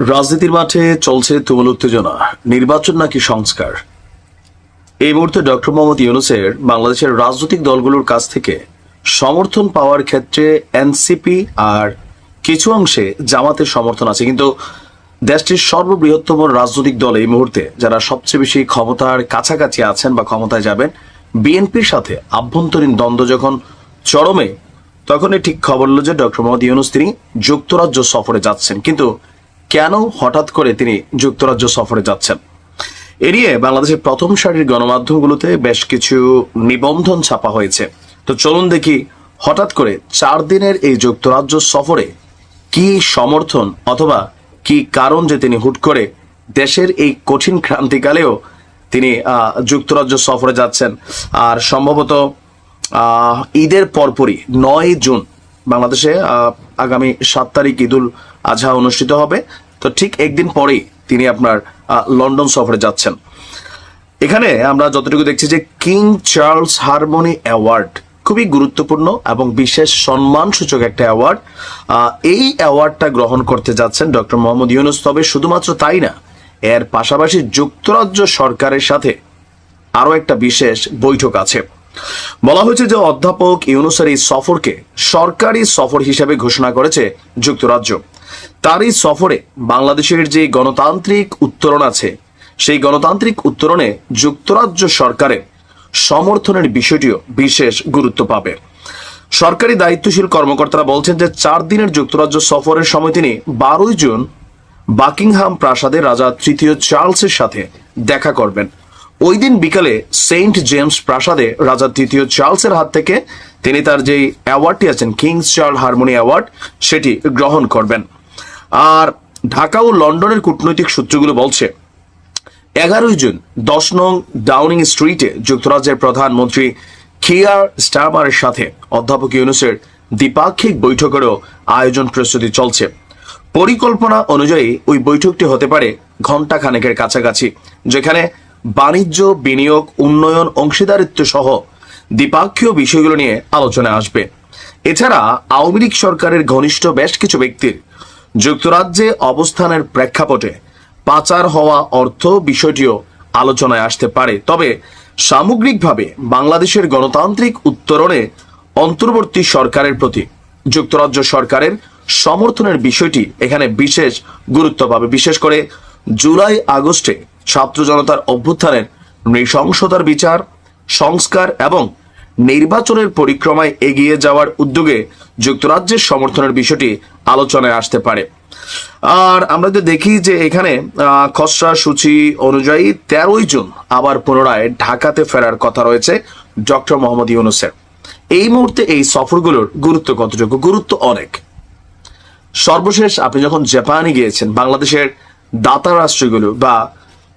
রাজনীতির মাঠে চলছে তুমুল উত্তেজনা। নির্বাচন নাকি সংস্কার? এই মুহূর্তে ডক্টর মোহাম্মদ ইউনূসের বাংলাদেশের রাজনৈতিক দলগুলোর কাছ থেকে সমর্থন পাওয়ার ক্ষেত্রে এনসিপি আর কিছু অংশে জামাতের সমর্থন আছে, কিন্তু দেশটির সর্ববৃহত্তম রাজনৈতিক দল এই মুহূর্তে যারা সবচেয়ে বেশি ক্ষমতার কাছাকাছি আছেন বা ক্ষমতায় যাবেন, বিএনপির সাথে আভ্যন্তরীণ দ্বন্দ্ব যখন চরমে, তখনই ঠিক খবর হলো যে ডক্টর মোহাম্মদ ইউনূস তিনি যুক্তরাজ্য সফরে যাচ্ছেন। কিন্তু কেন হঠাৎ করে তিনি যুক্তরাজ্য সফরে যাচ্ছেন, এ নিয়ে বাংলাদেশের প্রথম সারির গণমাধ্যমগুলোতে বেশ কিছু নিবন্ধন ছাপা হয়েছে। তো চলুন দেখি হঠাৎ করে 4 দিনের এই যুক্তরাজ্য সফরে কি সমর্থন অথবা কি কারণ যে তিনি হুট করে দেশের এই কঠিন ক্রান্তিকালেও তিনি যুক্তরাজ্য সফরে যাচ্ছেন। আর সম্ভবত ঈদের পরপরই 9 জুন বাংলাদেশে আগামী 7 তারিখ ঈদুল আজহা অনুষ্ঠিত হবে। তো ঠিক একদিন পরেই তিনি আপনার লন্ডন সফরে যাচ্ছেন। এখানে আমরা যতটুকু দেখছি যে কিং চার্লস হারমোনি অ্যাওয়ার্ড খুবই গুরুত্বপূর্ণ এবং বিশেষ সম্মানসূচক একটা অ্যাওয়ার্ড। এই অ্যাওয়ার্ডটা গ্রহণ করতে যাচ্ছেন ডক্টর মোহাম্মদ ইউনূস। তবে শুধুমাত্র তাই না, এর পাশাপাশি যুক্তরাজ্য সরকারের সাথে আরো একটা বিশেষ বৈঠক আছে। বলা হয়েছে যে অধ্যাপক ইউনূসের এই সফরকে সরকারি সফর হিসেবে ঘোষণা করেছে যুক্তরাজ্য। তার এই সফরে বাংলাদেশের যে গণতান্ত্রিক উত্তরণ আছে, সেই গণতান্ত্রিক উত্তরণে যুক্তরাজ্য সরকারের সমর্থনের বিষয়টিও বিশেষ গুরুত্ব পাবে। সরকারি দায়িত্বশীল কর্মকর্তারা বলছেন যে 4 দিনের যুক্তরাজ্য সফরের সময় তিনি 12 জুন বাকিংহাম প্রাসাদে রাজা তৃতীয় চার্লসের সাথে দেখা করবেন। ওই দিন বিকালে সেন্ট জেমস প্রাসাদে রাজা তৃতীয় চার্লসের হাত থেকে তিনি তার যেই অ্যাওয়ার্ডটি আছেন কিংস চার্লস হারমোনি অ্যাওয়ার্ড, সেটি গ্রহণ করবেন। আর ঢাকা ও লন্ডনের কূটনৈতিক সূত্রগুলো বলছে 11 জুন 10 নং ডাউনিং স্ট্রিটে যুক্তরাজ্যের প্রধানমন্ত্রী কিয়ার স্টারমারের সাথে অধ্যাপক ইউনূসের দ্বিপাক্ষিক বৈঠকেরও আয়োজন প্রস্তুতি চলছে। পরিকল্পনা অনুযায়ী ওই বৈঠকটি হতে পারে ঘণ্টা খানেকের কাছাকাছি, যেখানে বাণিজ্য, বিনিয়োগ, উন্নয়ন, অংশীদারিত্ব সহ দ্বিপাক্ষীয় বিষয়গুলো নিয়ে আলোচনা আসবে। এছাড়া আওয়ামী লীগ সরকারের ঘনিষ্ঠ বেশ কিছু ব্যক্তির যুক্তরাজ্যে অবস্থানের প্রেক্ষাপটে পাচার হওয়া অর্থ বিষয়টিও আলোচনায় আসতে পারে। তবে সামগ্রিকভাবে বাংলাদেশের গণতান্ত্রিক উত্তরণে অন্তর্বর্তী সরকারের প্রতি যুক্তরাজ্য সরকারের সমর্থনের বিষয়টি এখানে বিশেষ গুরুত্ব পাবে। বিশেষ করে জুলাই আগস্টে ছাত্র জনতার অভ্যুত্থানের নৃশংসতার বিচার, সংস্কার এবং নির্বাচনের পরিক্রমায় এগিয়ে যাওয়ার উদ্যোগে যুক্তরাজ্যের সমর্থনের বিষয়টি আলোচনায় আসতে পারে। আর আমরা যদি দেখি যে এখানে খসড়া সূচি অনুযায়ী 13 জুন আবার পুনরায় ঢাকাতে ফেরার কথা রয়েছে ডক্টর মোহাম্মদ ইউনূসের। এই মুহূর্তে এই সফরগুলোর গুরুত্ব কতটুকু? গুরুত্ব অনেক। সর্বশেষ আপনি যখন জাপানে গিয়েছেন, বাংলাদেশের দাতা রাষ্ট্রগুলো বা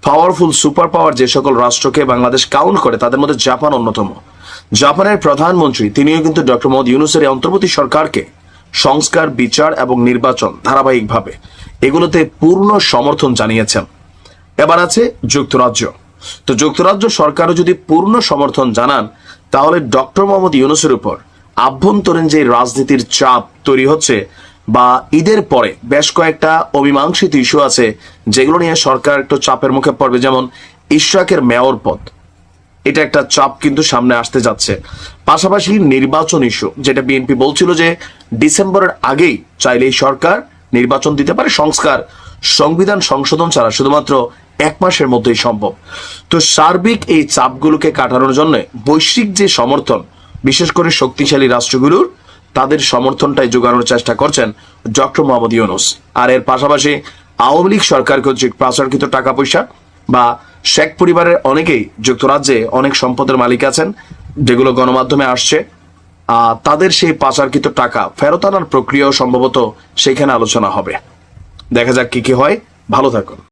পাওয়ারফুল সুপার পাওয়ার যে সকল রাষ্ট্রকে বাংলাদেশ কাউন্ট করে তাদের মধ্যে জাপান অন্যতম। জাপানের প্রধানমন্ত্রী তিনিও কিন্তু ডক্টর মোহাম্মদ ইউনূসের এই অন্তর্বর্তী সরকারকে সংস্কার, বিচার এবং নির্বাচন ধারাবাহিকভাবে এগুলোতে পূর্ণ সমর্থন জানিয়েছেন। এবার আছে যুক্তরাজ্য। তো যুক্তরাজ্য সরকারও যদি পূর্ণ সমর্থন জানান, তাহলে ডক্টর মোহাম্মদ ইউনূসের উপর আভ্যন্তরীণ যে রাজনীতির চাপ তৈরি হচ্ছে বা ঈদের পরে বেশ কয়েকটা অমীমাংসিত ইস্যু আছে যেগুলো নিয়ে সরকার একটু চাপের মুখে পড়বে, যেমন ইশরাকের মেয়র পদ, এটা একটা চাপ কিন্তু সামনে আসতে যাচ্ছে। পাশাপাশি নির্বাচন ইস্যু, যেটা বিএনপি বলছিল যে ডিসেম্বরের আগেই চাইলেই সরকার নির্বাচন দিতে পারে, সংবিধান সংশোধন ছাড়া শুধুমাত্র 1 মাসের মধ্যেই সম্ভব। তো সার্বিক এই চাপগুলোকে কাটানোর জন্য বৈশ্বিক যে সমর্থন, বিশেষ করে শক্তিশালী রাষ্ট্রগুলোর, তাদের সমর্থনটাই যোগানোর চেষ্টা করছেন ডক্টর মোহাম্মদ ইউনূস। আর এর পাশাপাশি আওয়ামী লীগ সরকার কর্তৃক পাচারকৃত টাকা পয়সা বা শেখ পরিবারের অনেকেই যুক্তরাজ্যে অনেক সম্পদের মালিক আছেন, যেগুলো গণমাধ্যমে আসছে, তাদের সেই পাচারকৃত টাকা ফেরত আনার প্রক্রিয়াও সম্ভবত সেখানে আলোচনা হবে। দেখা যাক কি কি হয়। ভালো থাকুন।